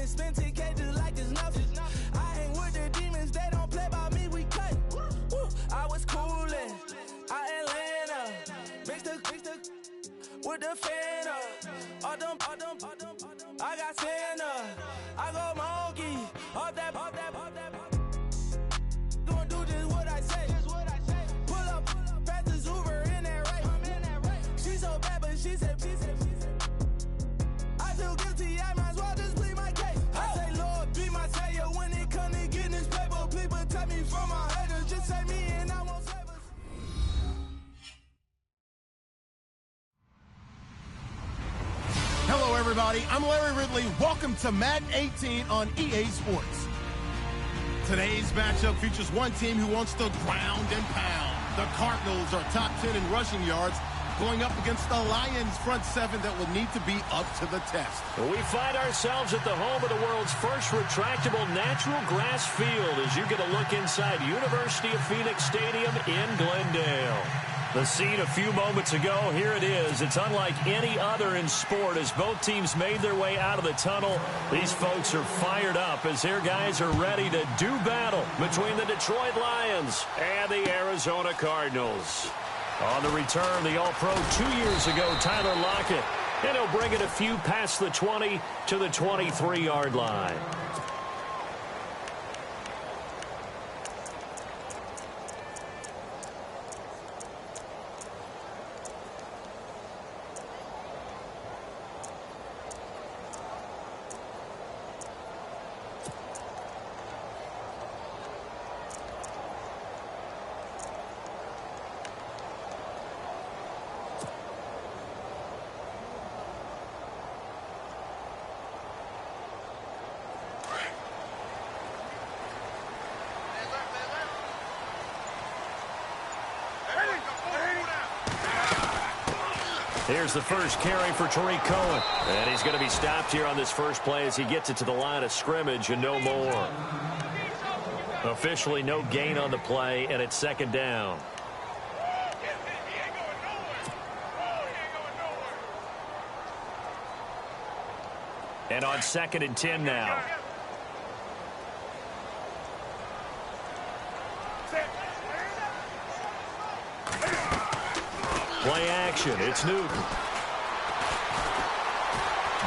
and spend 10K just like it's nothing. I hang with the demons, they don't play by me, we cut. I was coolin', out Atlanta, mixed the with the fan up. All them, I got Santa, I go monkey, all that. Gonna do just what I say. Pull up, fast as Uber in that race. She so bad, but she said. I feel guilty, I might as well just plead my case. I say, Lord, be my savior when it come to getting this paper. Please protect me from my haters. Just say me and I won't save us. Hello, everybody. I'm Larry Ridley. Welcome to Madden 18 on EA Sports. Today's matchup features one team who wants to ground and pound. The Cardinals are top 10 in rushing yards, going up against the Lions front seven that will need to be up to the test. We find ourselves at the home of the world's first retractable natural grass field as you get a look inside University of Phoenix Stadium in Glendale. The scene a few moments ago, here it is. It's unlike any other in sport as both teams made their way out of the tunnel. These folks are fired up as their guys are ready to do battle between the Detroit Lions and the Arizona Cardinals. On the return, the All-Pro 2 years ago, Tyler Lockett. And he'll bring it a few past the 20 to the 23-yard line. Here's the first carry for Tariq Cohen. And he's going to be stopped here on this first play as he gets it to the line of scrimmage and no more. Officially no gain on the play, and it's second down. And on 2nd and 10 now. Play action. It's Newton.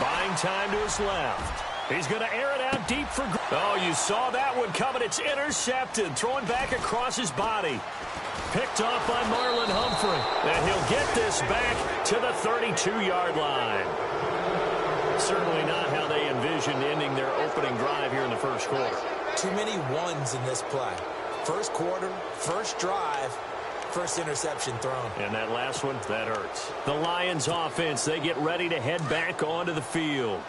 Buying time to his left. He's going to air it out deep for... Oh, you saw that one coming. It's intercepted. Throwing back across his body. Picked off by Marlon Humphrey. And he'll get this back to the 32-yard line. Certainly not how they envisioned ending their opening drive here in the first quarter. Too many ones in this play. First quarter, first drive, first interception thrown. And that last one, that hurts. The Lions offense, they get ready to head back onto the field.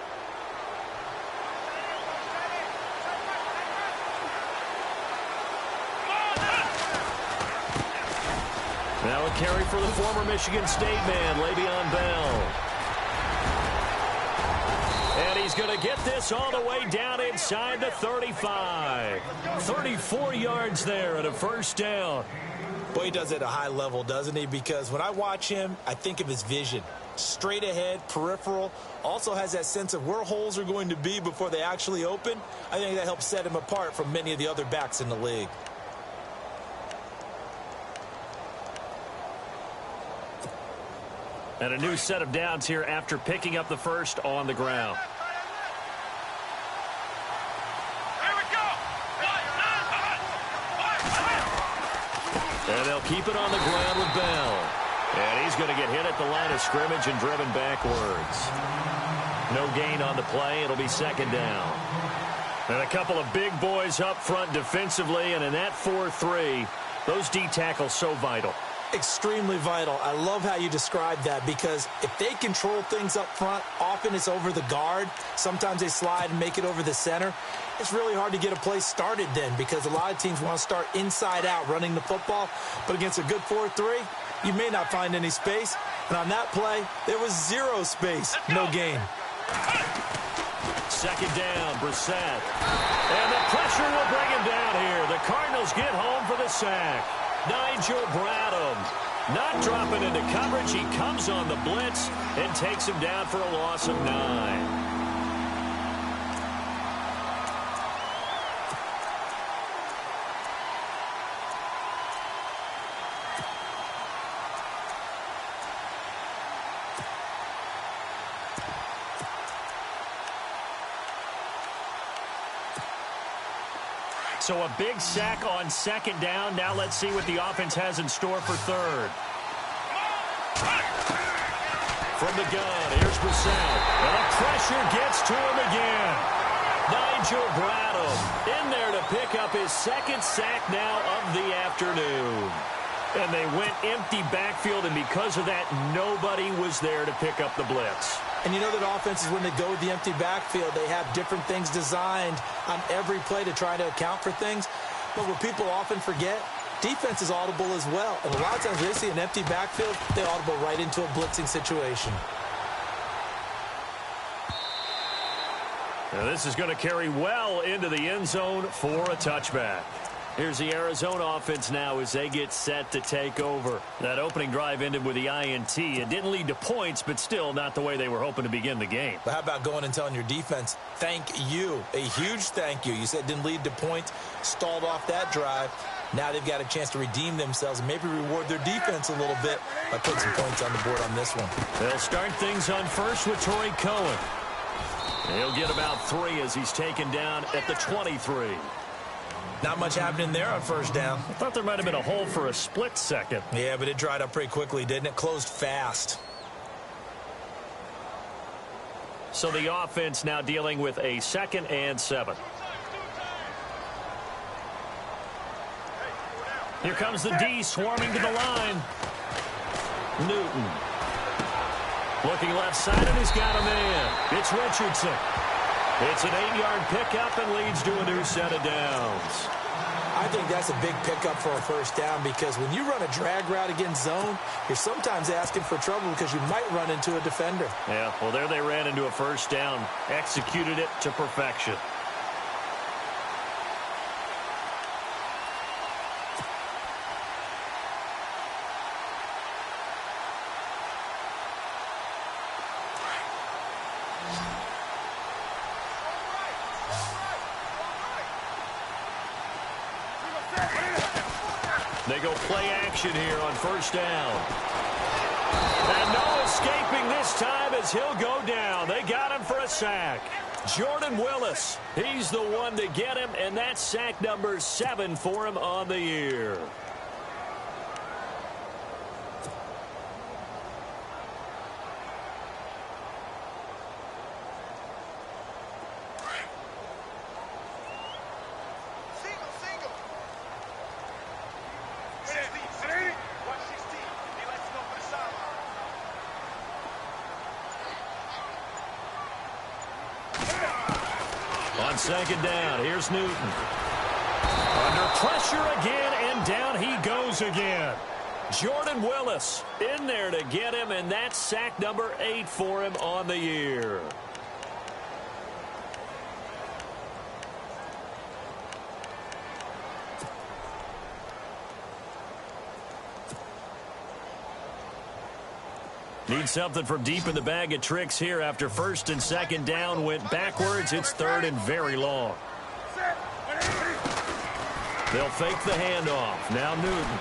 Now a carry for the former Michigan State man, Le'Veon Bell. And he's going to get this all the way down inside the 35. 34 yards there and a first down. Boy, he does it at a high level, doesn't he? Because when I watch him, I think of his vision. Straight ahead, peripheral. Also has that sense of where holes are going to be before they actually open. I think that helps set him apart from many of the other backs in the league. And a new set of downs here after picking up the first on the ground. And they'll keep it on the ground with Bell. And he's going to get hit at the line of scrimmage and driven backwards. No gain on the play. It'll be second down. And a couple of big boys up front defensively. And in that 4-3, those D tackles so vital. Extremely vital. I love how you described that because if they control things up front, often it's over the guard. Sometimes they slide and make it over the center. It's really hard to get a play started then because a lot of teams want to start inside out running the football. But against a good 4-3, you may not find any space. And on that play, there was zero space. No gain. Second down, Brissett. And the pressure will bring him down here. The Cardinals get home for the sack. Nigel Bradham not dropping into coverage. He comes on the blitz and takes him down for a loss of 9. So a big sack on second down. Now let's see what the offense has in store for third. From the gun, here's Brissett. And the pressure gets to him again. Nigel Bradham in there to pick up his second sack now of the afternoon. And they went empty backfield, and because of that, nobody was there to pick up the blitz. And you know that offenses, when they go with the empty backfield, they have different things designed on every play to try to account for things. But what people often forget, defense is audible as well. And a lot of times when they see an empty backfield, they audible right into a blitzing situation. Now this is going to carry well into the end zone for a touchback. Here's the Arizona offense now as they get set to take over. That opening drive ended with the INT. It didn't lead to points, but still not the way they were hoping to begin the game. But how about going and telling your defense, thank you, a huge thank you. You said it didn't lead to points, stalled off that drive. Now they've got a chance to redeem themselves and maybe reward their defense a little bit by putting some points on the board on this one. They'll start things on first with Troy Cohen. He'll get about 3 as he's taken down at the 23. Not much happening there on first down. I thought there might have been a hole for a split second. Yeah, but it dried up pretty quickly, didn't it? Closed fast. So the offense now dealing with a 2nd and 7. Here comes the D swarming to the line. Newton. Looking left side, and he's got a man. It's Richardson. It's an 8-yard pickup and leads to a new set of downs. I think that's a big pickup for a first down because when you run a drag route against zone, you're sometimes asking for trouble because you might run into a defender. Yeah, well, there they ran into a first down, executed it to perfection. They go play action here on first down. And no escaping this time as he'll go down. They got him for a sack. Jordan Willis, he's the one to get him, and that's sack number 7 for him on the year. On second down, here's Newton. Under pressure again, and down he goes again. Jordan Willis in there to get him, and that's sack number 8 for him on the year. Need something from deep in the bag of tricks here after first and second down went backwards. It's 3rd and very long. They'll fake the handoff. Now Newton.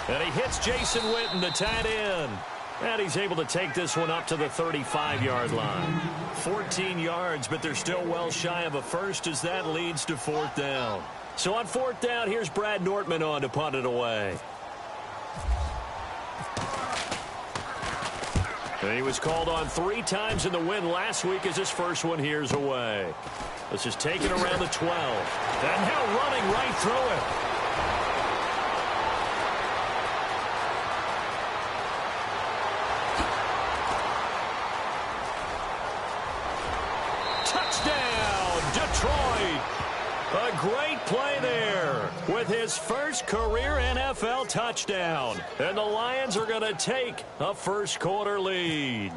And he hits Jason Witten, the tight end. And he's able to take this one up to the 35-yard line. 14 yards, but they're still well shy of a first as that leads to 4th down. So on 4th down, here's Brad Nortman on to punt it away. And he was called on 3 times in the win last week as his first one here's away. Let's just take it around the 12. And now running right through it. Touchdown, Detroit. A great play there with his first career NFL touchdown. And the Lions are going to take a first-quarter lead.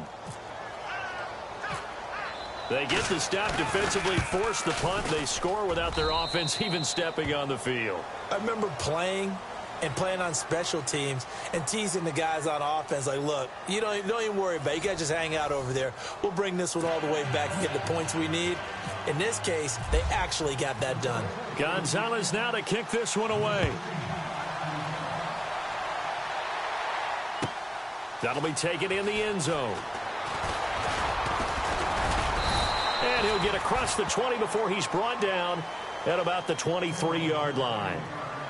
They get the stop defensively, force the punt. They score without their offense even stepping on the field. I remember playing on special teams and teasing the guys on offense like, look, you don't even worry about it. You guys just hang out over there. We'll bring this one all the way back and get the points we need. In this case, they actually got that done. Gonzalez now to kick this one away. That'll be taken in the end zone. And he'll get across the 20 before he's brought down at about the 23-yard line.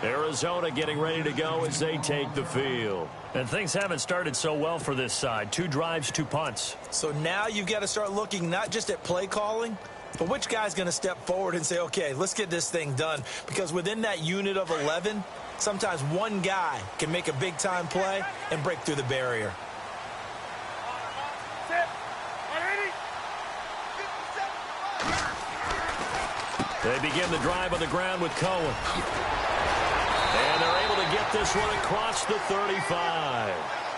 Arizona getting ready to go as they take the field. And things haven't started so well for this side. 2 drives, 2 punts. So now you've got to start looking not just at play calling, but which guy's going to step forward and say, okay, let's get this thing done. Because within that unit of 11, sometimes one guy can make a big-time play and break through the barrier. They begin the drive on the ground with Cohen. And they're able to get this one across the 35.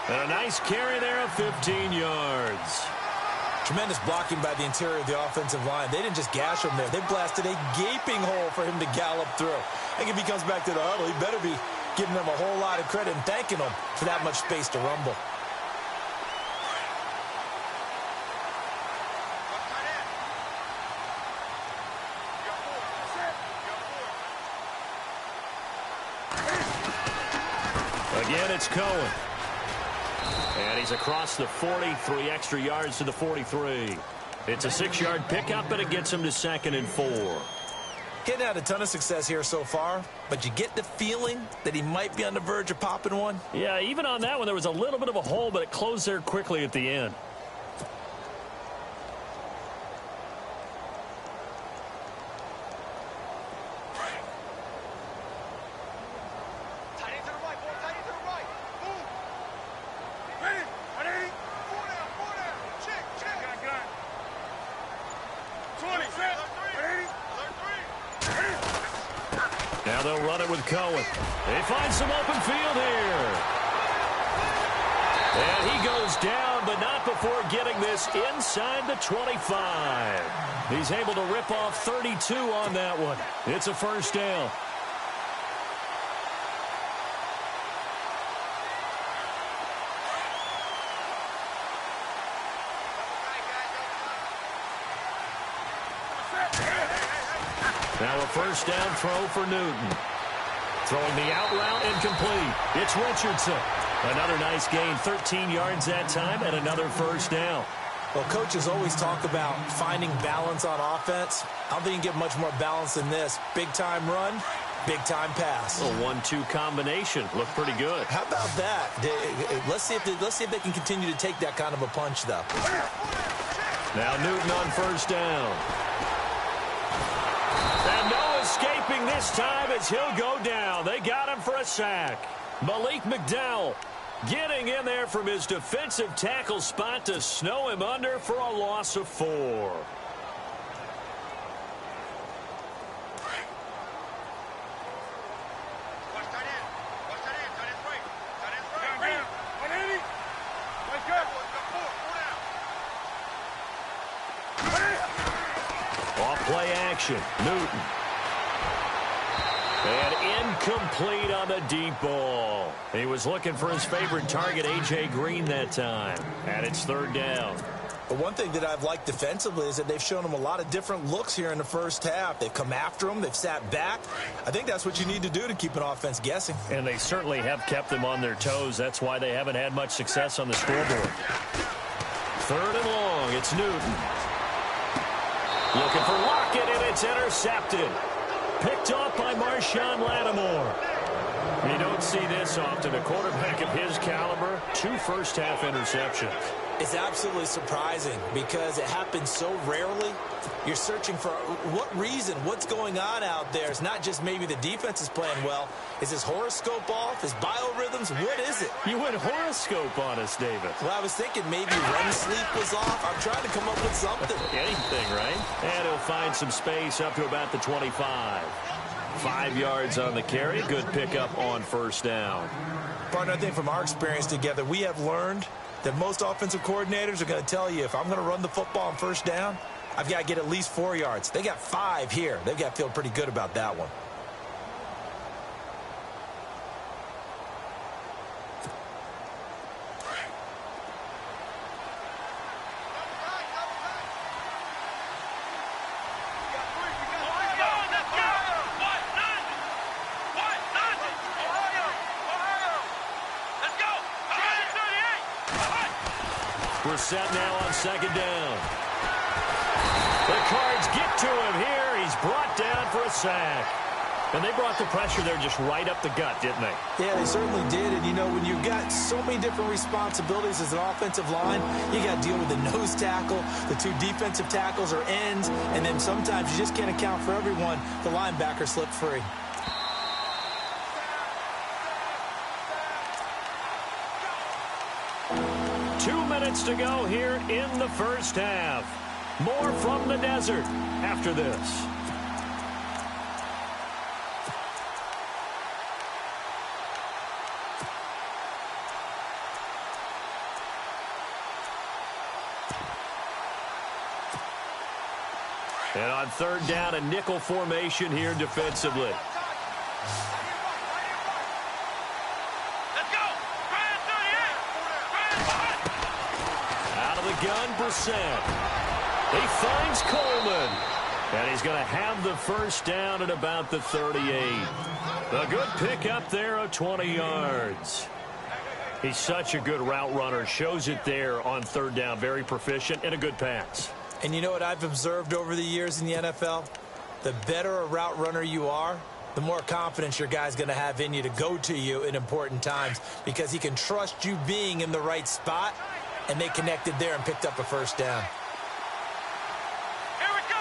And a nice carry there of 15 yards. Tremendous blocking by the interior of the offensive line. They didn't just gash him there. They blasted a gaping hole for him to gallop through. I think if he comes back to the huddle, he better be giving them a whole lot of credit and thanking them for that much space to rumble. Again, it's Cohen. And he's across the 40, 3 extra yards to the 43. It's a 6-yard pickup, and it gets him to 2nd and 4. He hadn't had a ton of success here so far, but you get the feeling that he might be on the verge of popping one. Yeah, even on that one, there was a little bit of a hole, but it closed there quickly at the end. Now they'll run it with Cohen. They find some open field here. And he goes down, but not before getting this inside the 25. He's able to rip off 32 on that one. It's a first down. Now a first down throw for Newton. Throwing the out route incomplete. It's Richardson. Another nice gain, 13 yards that time, and another first down. Well, coaches always talk about finding balance on offense. I don't think you can get much more balance than this. Big-time run, big-time pass. A 1-2 combination. Looked pretty good. How about that? Let's see if they can continue to take that kind of a punch, though. Now Newton on first down. And no escaping this time as he'll go down. They got him for a sack. Malik McDowell getting in there from his defensive tackle spot to snow him under for a loss of 4. Off play action, Newton. And incomplete on the deep ball. He was looking for his favorite target, A.J. Green, that time. And it's third down. But one thing that I've liked defensively is that they've shown him a lot of different looks here in the first half. They've come after him. They've sat back. I think that's what you need to do to keep an offense guessing. And they certainly have kept them on their toes. That's why they haven't had much success on the scoreboard. Third and long. It's Newton. Looking for Lockett, and it's intercepted. Picked off by Marshawn Lattimore. You don't see this often. A quarterback of his caliber, 2 first-half interceptions. It's absolutely surprising because it happens so rarely. You're searching for what reason, what's going on out there. It's not just maybe the defense is playing well. Is his horoscope off? His biorhythms? What is it? You went horoscope on us, David. Well, I was thinking maybe REM sleep was off. I'm trying to come up with something. Anything, right? And he'll find some space up to about the 25. 5 yards on the carry. Good pickup on first down. Partner, I think from our experience together, we have learned that most offensive coordinators are going to tell you, if I'm going to run the football on first down, I've got to get at least 4 yards. They got 5 here. They've got to feel pretty good about that one. We're set now on second down. The Cards get to him here. He's brought down for a sack. And they brought the pressure there just right up the gut, didn't they? Yeah, they certainly did. And, you know, when you've got so many different responsibilities as an offensive line, you got to deal with the nose tackle, the two defensive tackles or ends, and then sometimes you just can't account for everyone. The linebacker slipped free. To go here in the first half. More from the desert after this. And on third down, a nickel formation here defensively. Gun Brissett. He finds Coleman. And he's going to have the first down at about the 38. A good pickup there of 20 yards. He's such a good route runner. Shows it there on third down. Very proficient and a good pass. And you know what I've observed over the years in the NFL? The better a route runner you are, the more confidence your guy's going to have in you to go to you in important times because he can trust you being in the right spot. And they connected there and picked up a first down. Here we go.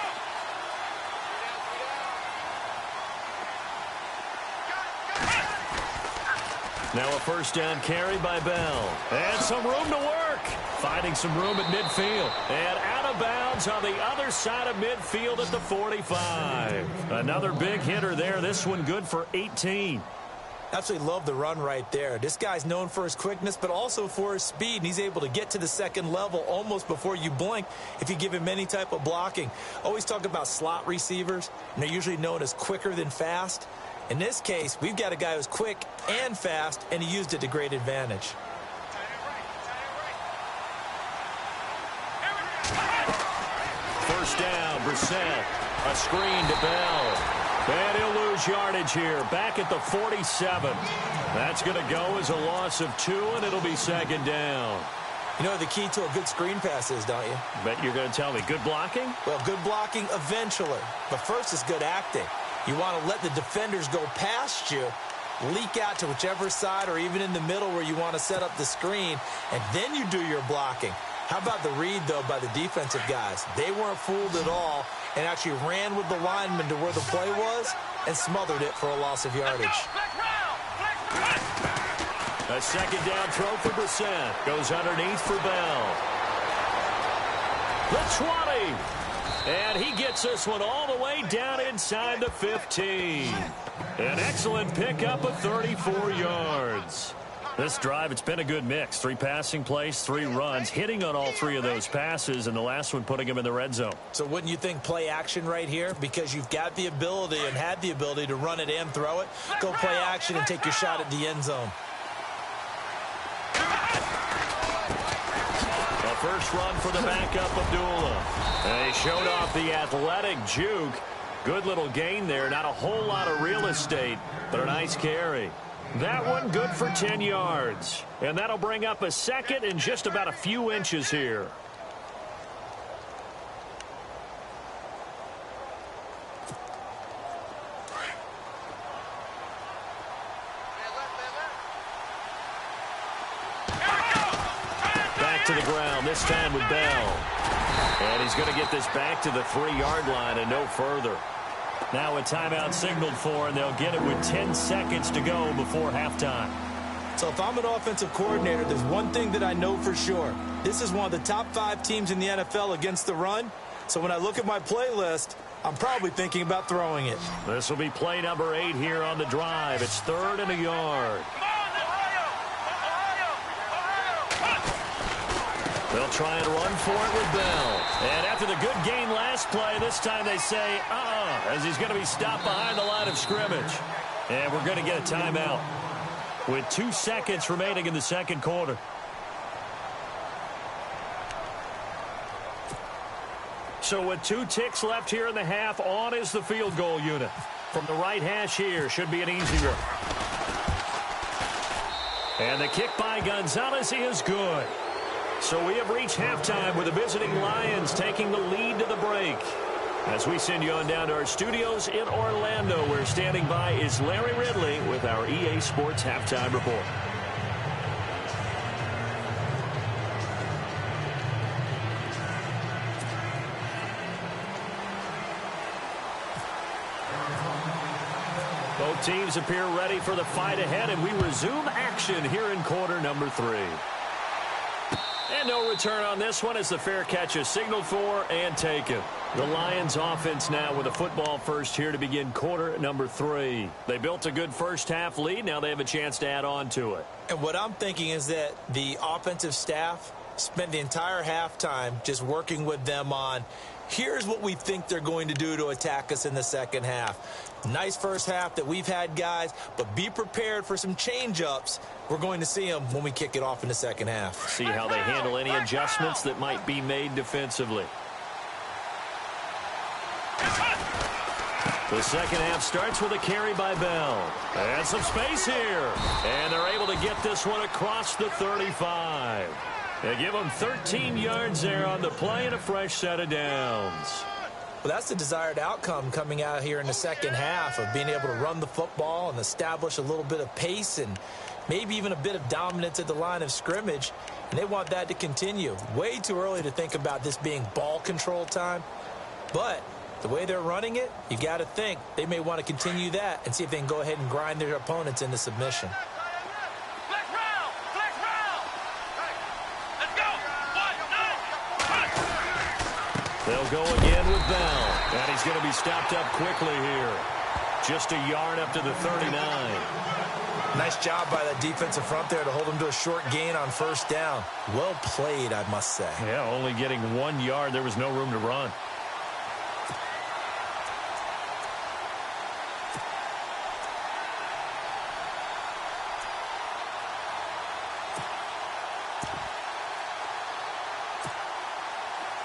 Now a first down carry by Bell. And some room to work. Finding some room at midfield. And out of bounds on the other side of midfield at the 45. Another big hitter there. This one good for 18. Absolutely love the run right there. This guy's known for his quickness, but also for his speed. And he's able to get to the second level almost before you blink if you give him any type of blocking. Always talk about slot receivers, and they're usually known as quicker than fast. In this case, we've got a guy who's quick and fast, and he used it to great advantage. First down, Brissett. A screen to Bell. And he'll lose yardage here, back at the 47. That's going to go as a loss of 2, and it'll be second down. You know what the key to a good screen pass is, don't you? Bet you're going to tell me. Good blocking? Well, good blocking eventually. But first is good acting. You want to let the defenders go past you, leak out to whichever side or even in the middle where you want to set up the screen, and then you do your blocking. How about the read, though, by the defensive guys? They weren't fooled at all and actually ran with the lineman to where the play was and smothered it for a loss of yardage. A second down throw for Brissett. Goes underneath for Bell. The 20. And he gets this one all the way down inside the 15. An excellent pickup of 34 yards. This drive, it's been a good mix. 3 passing plays, 3 runs, hitting on all 3 of those passes, and the last one putting him in the red zone. So wouldn't you think play action right here? Because you've got the ability and had the ability to run it and throw it. Go play action and take your shot at the end zone. A first run for the backup, Abdullah. And he showed off the athletic juke. Good little gain there. Not a whole lot of real estate, but a nice carry. That one good for 10 yards. And that'll bring up a second and just about a few inches here. Back to the ground, this time with Bell. And he's going to get this back to the 3-yard line and no further. Now a timeout signaled for, and they'll get it with 10 seconds to go before halftime. So if I'm an offensive coordinator, there's one thing that I know for sure. This is one of the top 5 teams in the NFL against the run. So when I look at my playlist, I'm probably thinking about throwing it. This will be play number 8 here on the drive. It's 3rd and a yard. They'll try and run for it with Bell. And after the good gain last play, this time they say, as he's going to be stopped behind the line of scrimmage. And we're going to get a timeout with 2 seconds remaining in the second quarter. So with 2 ticks left here in the half, on is the field goal unit. From the right hash here, should be an easy run. And the kick by Gonzalez is good. So we have reached halftime with the visiting Lions taking the lead to the break. As we send you on down to our studios in Orlando, where standing by is Larry Ridley with our EA Sports Halftime Report. Both teams appear ready for the fight ahead, and we resume action here in quarter number 3. And no return on this one as the fair catch is signaled for and taken. The Lions offense now with a football first here to begin quarter number 3. They built a good first half lead. Now they have a chance to add on to it. And what I'm thinking is that the offensive staff spent the entire halftime just working with them on, here's what we think they're going to do to attack us in the second half. Nice first half that we've had, guys, but be prepared for some change-ups. We're going to see them when we kick it off in the second half. See how they handle any adjustments that might be made defensively. The second half starts with a carry by Bell. And some space here. And they're able to get this one across the 35. They give them 13 yards there on the play and a fresh set of downs. Well, that's the desired outcome coming out here in the second half of being able to run the football and establish a little bit of pace and maybe even a bit of dominance at the line of scrimmage. And they want that to continue. Way too early to think about this being ball control time. But the way they're running it, you got to think they may want to continue that and see if they can go ahead and grind their opponents into submission. They'll go again with Bell. And he's going to be stopped up quickly here. Just a yard up to the 39. Nice job by that defensive front there to hold him to a short gain on first down. Well played, I must say. Yeah, only getting 1 yard. There was no room to run.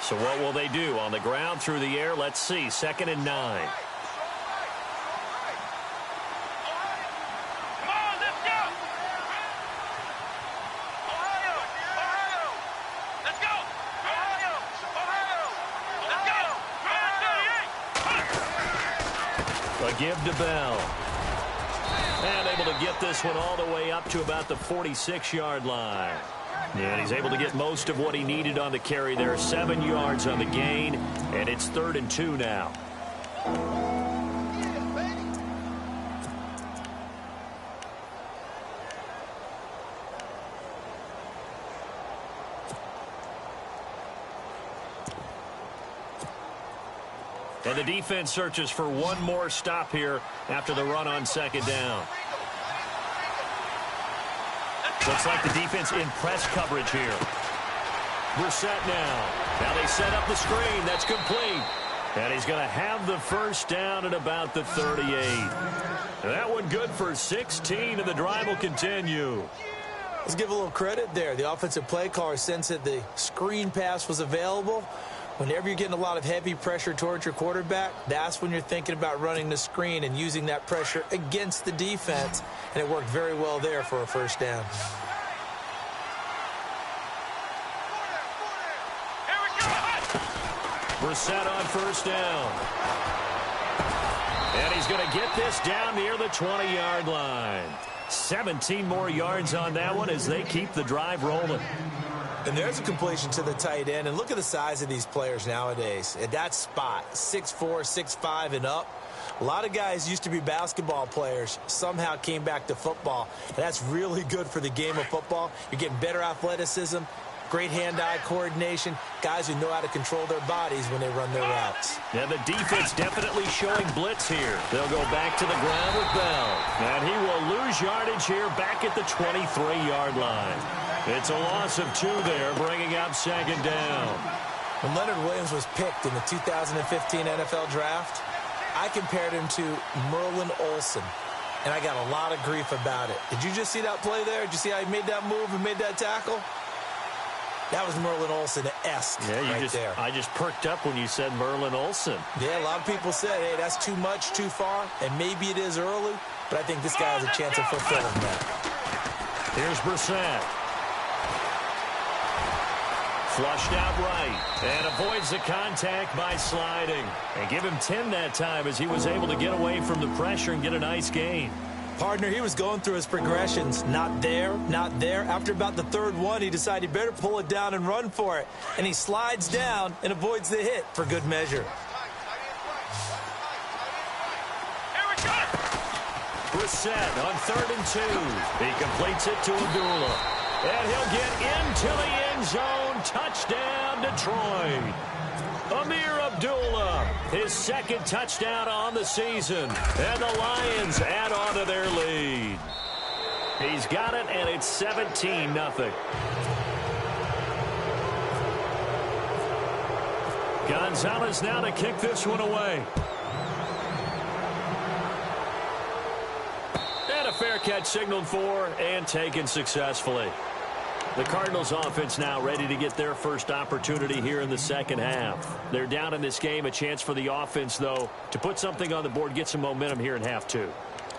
So what will they do? On the ground, through the air, let's see. 2nd and 9. A give to Bell. And able to get this one all the way up to about the 46-yard line. And he's able to get most of what he needed on the carry there. 7 yards on the gain, and it's 3rd and 2 now. And the defense searches for one more stop here after the run on 2nd down. Looks like the defense in press coverage here. Brissett now. Now they set up the screen. That's complete. And he's going to have the first down at about the 38. That one good for 16, and the drive will continue. Let's give a little credit there. The offensive play caller sensed that the screen pass was available. Whenever you're getting a lot of heavy pressure towards your quarterback, that's when you're thinking about running the screen and using that pressure against the defense. And it worked very well there for a first down. Brissett on first down. And he's going to get this down near the 20-yard line. 17 more yards on that one as they keep the drive rolling. And there's a completion to the tight end. And look at the size of these players nowadays. At that spot, 6'4", 6'5", and up. A lot of guys used to be basketball players, somehow came back to football. And that's really good for the game of football. You're getting better athleticism, great hand-eye coordination, guys who know how to control their bodies when they run their routes. Yeah, the defense definitely showing blitz here. They'll go back to the ground with Bell. And he will lose yardage here back at the 23-yard line. It's a loss of 2 there, bringing up 2nd down. When Leonard Williams was picked in the 2015 NFL Draft, I compared him to Merlin Olsen, and I got a lot of grief about it. Did you just see that play there? Did you see how he made that move and made that tackle? That was Merlin Olsen-esque there. I just perked up when you said Merlin Olsen. Yeah, a lot of people said, hey, that's too much, too far, and maybe it is early, but I think this guy has a chance of fulfilling that. Here's Brissett. Flushed out right and avoids the contact by sliding. And give him 10 that time as he was able to get away from the pressure and get a nice gain. Partner, he was going through his progressions. Not there, not there. After about the third one, he decided he better pull it down and run for it. And he slides down and avoids the hit for good measure. Brissett on 3rd and 2. He completes it to Abdullah. And he'll get into the end zone. Touchdown, Detroit. Amir Abdullah, his second touchdown on the season. And the Lions add on to their lead. He's got it, and it's 17-0. Gonzalez now to kick this one away. And a fair catch signaled for and taken successfully. The Cardinals offense now ready to get their first opportunity here in the second half. They're down in this game. A chance for the offense, though, to put something on the board, get some momentum here in half two.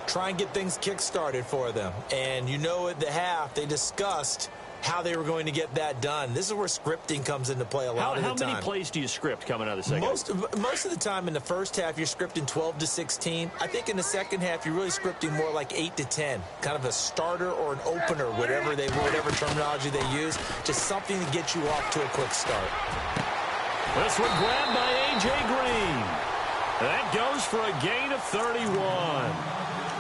Try and get things kick-started for them. And you know at the half, they discussed how they were going to get that done. This is where scripting comes into play a lot of the time. How many plays do you script coming out of the second half? Most of the time in the first half, you're scripting 12 to 16. I think in the second half, you're really scripting more like 8 to 10. Kind of a starter or an opener, whatever terminology they use. Just something to get you off to a quick start. This one grabbed by A.J. Green. That goes for a gain of 31.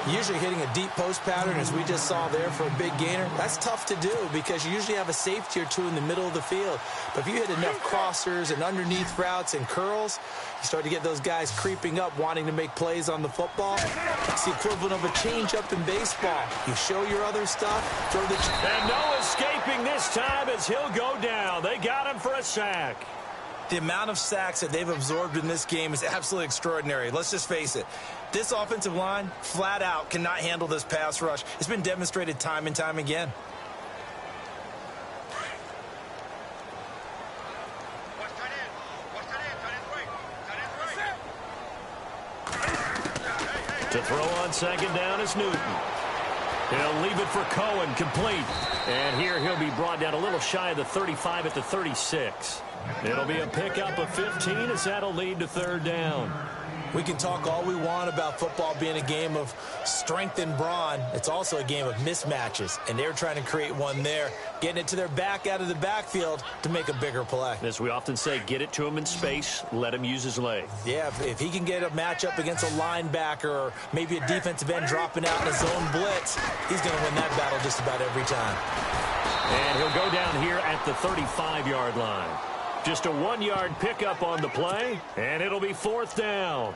Usually hitting a deep post pattern, as we just saw there, for a big gainer, that's tough to do because you usually have a safety or two in the middle of the field. But if you hit enough crossers and underneath routes and curls, you start to get those guys creeping up, wanting to make plays on the football. It's the equivalent of a changeup in baseball. You show your other stuff, throw the... And no escaping this time as he'll go down. They got him for a sack. The amount of sacks that they've absorbed in this game is absolutely extraordinary. Let's just face it. This offensive line, flat out, cannot handle this pass rush. It's been demonstrated time and time again. To throw on second down is Newton. He'll leave it for Cohen, complete. And here he'll be brought down a little shy of the 35 at the 36. It'll be a pickup of 15 as that'll lead to third down. We can talk all we want about football being a game of strength and brawn. It's also a game of mismatches, and they're trying to create one there, getting it to their back out of the backfield to make a bigger play. As we often say, get it to him in space, let him use his leg. Yeah, if he can get a matchup against a linebacker or maybe a defensive end dropping out in a zone blitz, he's going to win that battle just about every time. And he'll go down here at the 35-yard line. Just a 1-yard pickup on the play, and it'll be fourth down.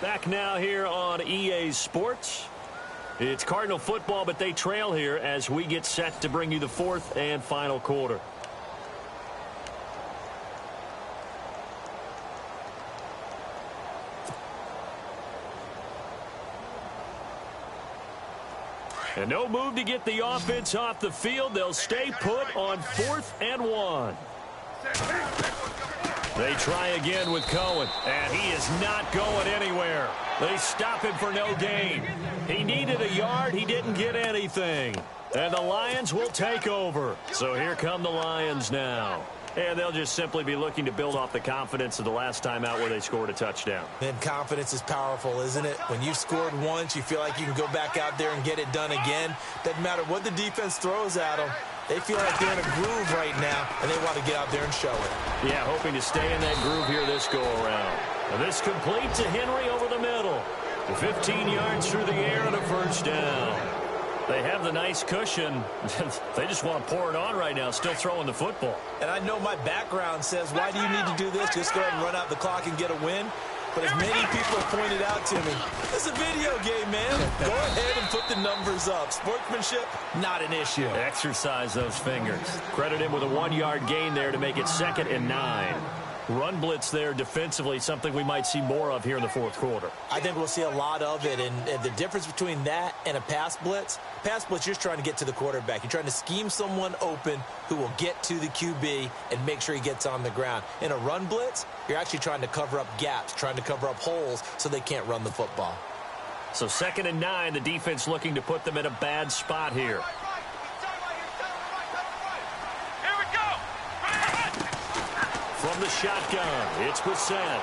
Back now here on EA Sports. It's Cardinal football, but they trail here as we get set to bring you the fourth and final quarter. And no move to get the offense off the field. They'll stay put on 4th and 1. They try again with Cohen, and he is not going anywhere. They stop him for no gain. He needed a yard. He didn't get anything. And the Lions will take over. So here come the Lions now. And they'll just simply be looking to build off the confidence of the last time out where they scored a touchdown. And confidence is powerful, isn't it? When you've scored once, you feel like you can go back out there and get it done again. Doesn't matter what the defense throws at them. They feel like they're in a groove right now, and they want to get out there and show it. Yeah, hoping to stay in that groove here this go-around. This complete to Henry over the middle. 15 yards through the air and a first down. They have the nice cushion. They just want to pour it on right now, still throwing the football. And I know my background says, why do you need to do this? Just go ahead and run out the clock and get a win. But as many people have pointed out to me, it's a video game, man. Go ahead and put the numbers up. Sportsmanship, not an issue. Exercise those fingers. Credit him with a 1-yard gain there to make it 2nd and 9. Run blitz there defensively, something we might see more of here in the fourth quarter. I think we'll see a lot of it, and the difference between that and a pass blitz, you're just trying to get to the quarterback. You're trying to scheme someone open who will get to the QB and make sure he gets on the ground. In a run blitz, you're actually trying to cover up gaps, trying to cover up holes so they can't run the football. So 2nd and 9, the defense looking to put them in a bad spot here. From the shotgun, it's Brissett.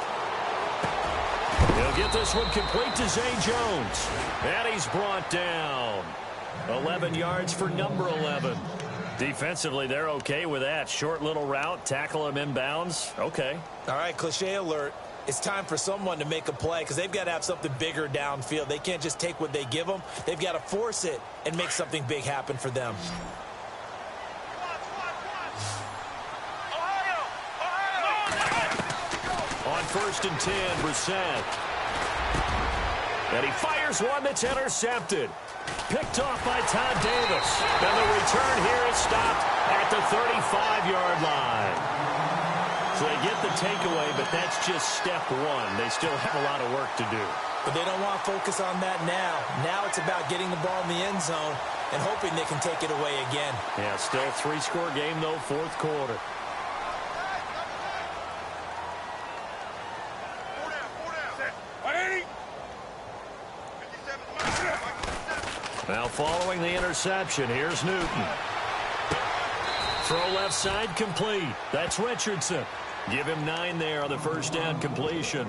He'll get this one complete to Zay Jones. And he's brought down. 11 yards for number 11. Defensively, they're okay with that. Short little route, tackle him inbounds. Okay. All right, cliche alert. It's time for someone to make a play because they've got to have something bigger downfield. They can't just take what they give them. They've got to force it and make something big happen for them. On 1st and 10, Brissett. And he fires one that's intercepted. Picked off by Todd Davis. And the return here is stopped at the 35-yard line. So they get the takeaway, but that's just step one. They still have a lot of work to do. But they don't want to focus on that now. Now it's about getting the ball in the end zone and hoping they can take it away again. Yeah, still 3-score game, though, fourth quarter. Now following the interception, here's Newton. Throw left side complete. That's Richardson. Give him 9 there on the first down completion.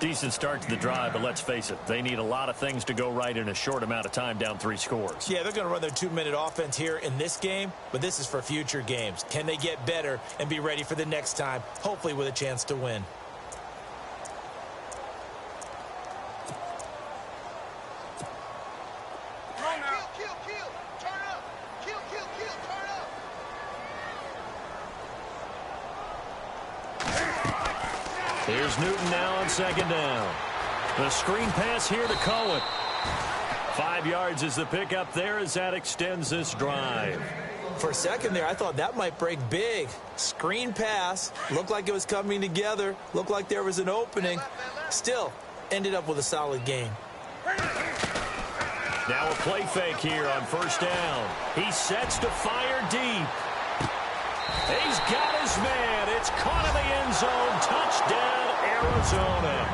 Decent start to the drive, but let's face it, they need a lot of things to go right in a short amount of time, down 3 scores. Yeah, they're going to run their 2-minute offense here in this game, but this is for future games. Can they get better and be ready for the next time, hopefully with a chance to win? Here's Newton now on 2nd down. The screen pass here to Cohen. 5 yards is the pickup there as that extends this drive. For a second there, I thought that might break big. Screen pass. Looked like it was coming together. Looked like there was an opening. Still, ended up with a solid game. Now a play fake here on 1st down. He sets to fire deep. He's got his man. It's caught in the end zone. Touchdown, Arizona.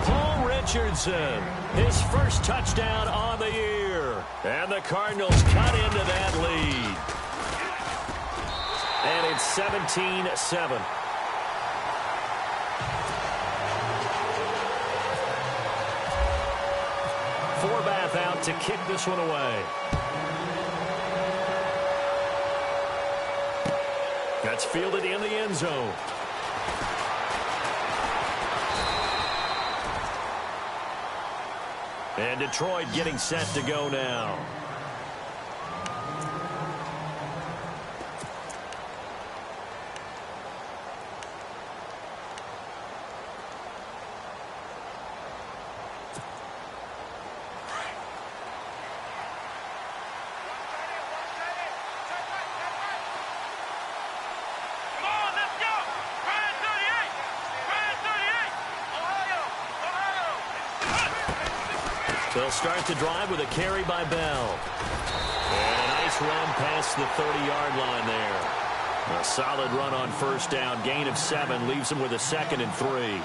Paul Richardson, his first touchdown on the year. And the Cardinals cut into that lead. And it's 17-7. Forbath out to kick this one away. That's fielded in the end zone. And Detroit getting set to go now. They'll start the drive with a carry by Bell. And a nice run past the 30-yard line there. A solid run on 1st down. Gain of 7 leaves them with a 2nd and 3.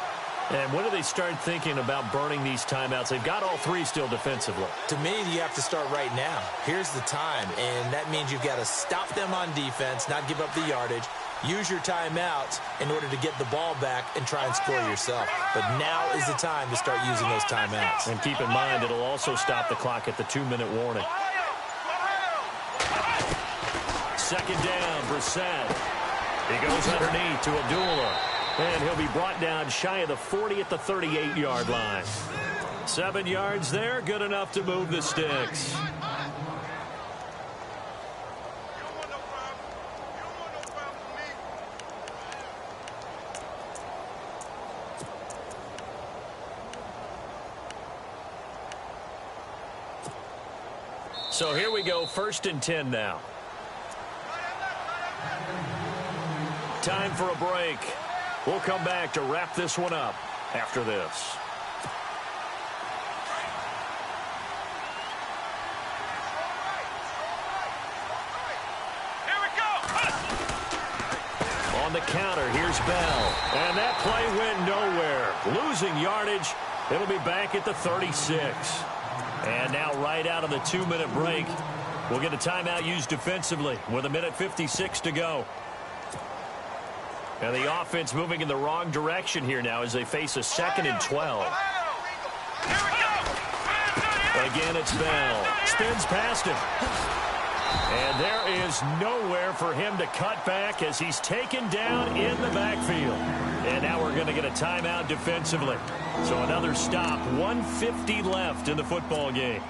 And when do they start thinking about burning these timeouts? They've got all 3 still defensively. To me, you have to start right now. Here's the time, and that means you've got to stop them on defense, not give up the yardage. Use your timeouts in order to get the ball back and try and score yourself. But now is the time to start using those timeouts. And keep in mind, it'll also stop the clock at the 2-minute warning. 2nd down, Brissett. He goes underneath to Abdullah. And he'll be brought down shy of the 40 at the 38-yard line. 7 yards there, good enough to move the sticks. So here we go, 1st and 10 now. Time for a break. We'll come back to wrap this one up after this. On the counter, here's Bell. And that play went nowhere. Losing yardage. It'll be back at the 36. And now right out of the 2-minute break, we'll get a timeout used defensively with 1:56 to go. And the offense moving in the wrong direction here now as they face a 2nd and 12. Again, it's Bell. Spins past him. And there is nowhere for him to cut back as he's taken down in the backfield. And now we're going to get a timeout defensively. So another stop, 1:50 left in the football game.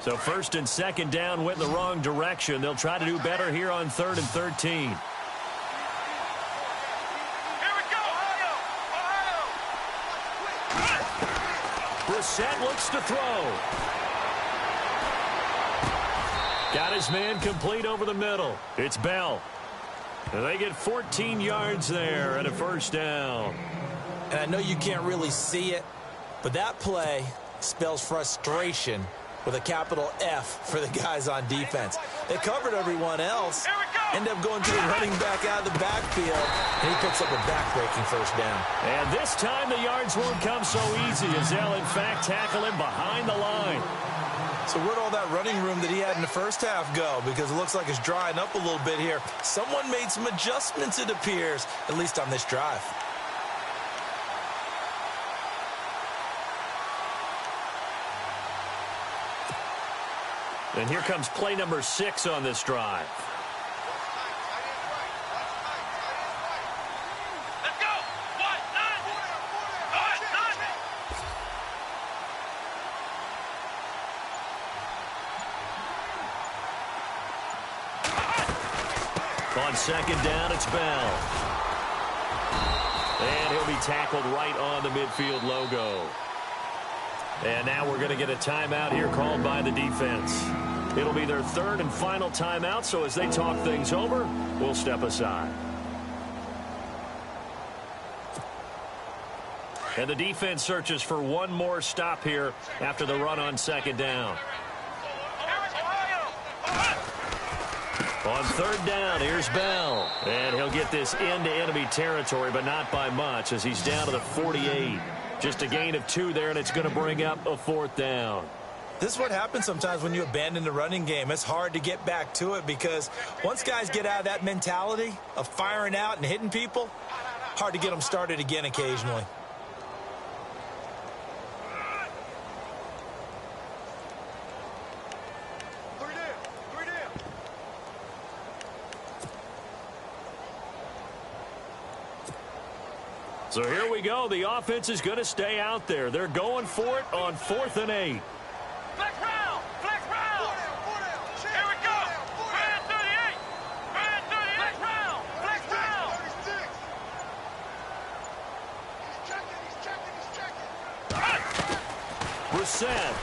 So 1st and 2nd down went in the wrong direction. They'll try to do better here on 3rd and 13. Here we go, Ohio! Brissett looks to throw. Got his man complete over the middle. It's Bell. And they get 14 yards there and a 1st down. And I know you can't really see it, but that play spells frustration with a capital F for the guys on defense. They covered everyone else, end up going to the running back out of the backfield, and he picks up a back-breaking 1st down. And this time the yards won't come so easy as they'll, in fact, tackle him behind the line. So where'd all that running room that he had in the 1st half go? Because it looks like it's drying up a little bit here. Someone made some adjustments, it appears, at least on this drive. And here comes play number 6 on this drive. Let's go! What? On 2nd down, it's Bell. And he'll be tackled right on the midfield logo. And now we're going to get a timeout here called by the defense. It'll be their 3rd and final timeout, so as they talk things over, we'll step aside. And the defense searches for one more stop here after the run on 2nd down. On 3rd down, here's Bell. And he'll get this into enemy territory, but not by much as he's down to the 48. Just a gain of 2 there, and it's going to bring up a 4th down. This is what happens sometimes when you abandon the running game. It's hard to get back to it because once guys get out of that mentality of firing out and hitting people, hard to get them started again occasionally. So here we go. The offense is going to stay out there. They're going for it on 4th and 8. Flex round! Flex round! Here we go! Brand 38! Brand 38! Flex round! Flex round! 36! He's checking! Brissett.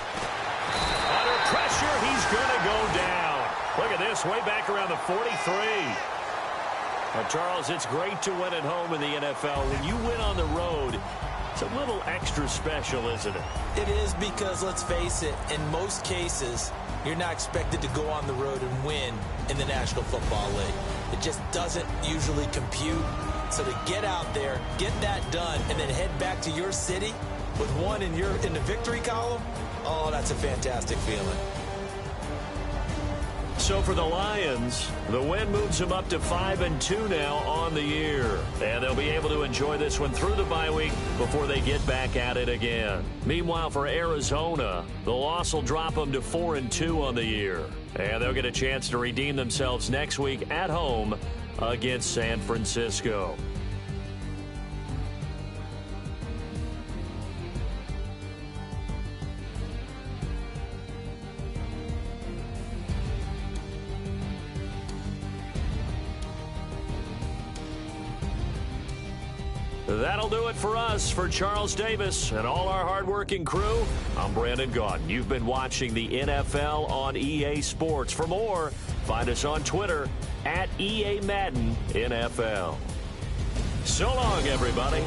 Under pressure, he's going to go down. Look at this, way back around the 43. Charles, it's great to win at home in the NFL. When you win on the road, it's a little extra special, isn't it? It is because, let's face it, in most cases, you're not expected to go on the road and win in the National Football League. It just doesn't usually compute. So to get out there, get that done, and then head back to your city with one in the victory column, oh, that's a fantastic feeling. So for the Lions, the win moves them up to 5-2 now on the year. And they'll be able to enjoy this one through the bye week before they get back at it again. Meanwhile, for Arizona, the loss will drop them to 4-2 on the year. And they'll get a chance to redeem themselves next week at home against San Francisco. That'll do it for us. For Charles Davis and all our hardworking crew, I'm Brandon Gaudin. You've been watching the NFL on EA Sports. For more, find us on Twitter at EA Madden NFL. So long, everybody.